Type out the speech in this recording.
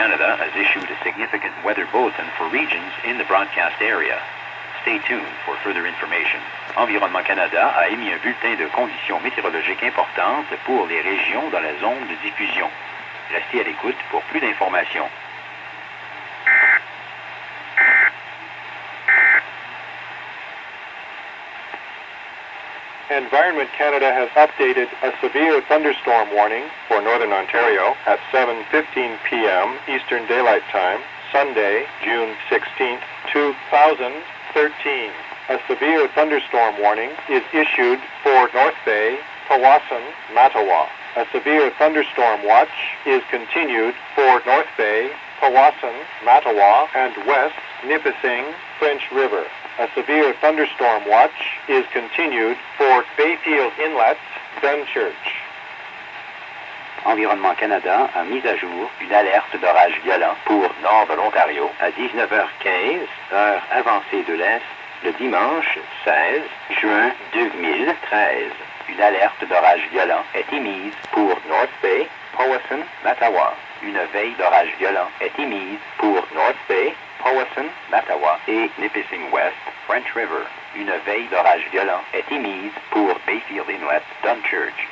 Canada has issued a significant weather bulletin for regions in the broadcast area. Stay tuned for further information. Environnement Canada a émis un bulletin de conditions météorologiques importantes pour les régions dans la zone de diffusion. Restez à l'écoute pour plus d'informations. Environment Canada has updated a severe thunderstorm warning for Northern Ontario at 7:15 p.m. Eastern Daylight Time, Sunday, June 16, 2013. A severe thunderstorm warning is issued for North Bay, Powassan, Mattawa. A severe thunderstorm watch is continued for North Bay, Powassan, Mattawa, and West Nipissing, French River. A severe thunderstorm watch is continued for Bayfield Inlet, Dunchurch. Environnement Canada a mis à jour une alerte d'orage violent pour nord de l'Ontario à 19h15, heure avancée de l'Est, le dimanche 16 juin 2013. Une alerte d'orage violent est émise pour North Bay, Powassan, Mattawa. Une veille d'orage violent est émise pour North Bay, Powassan, Mattawa et Nipissing West, French River. Une veille d'orage violent est émise pour Bayfield Inlet, Dunchurch.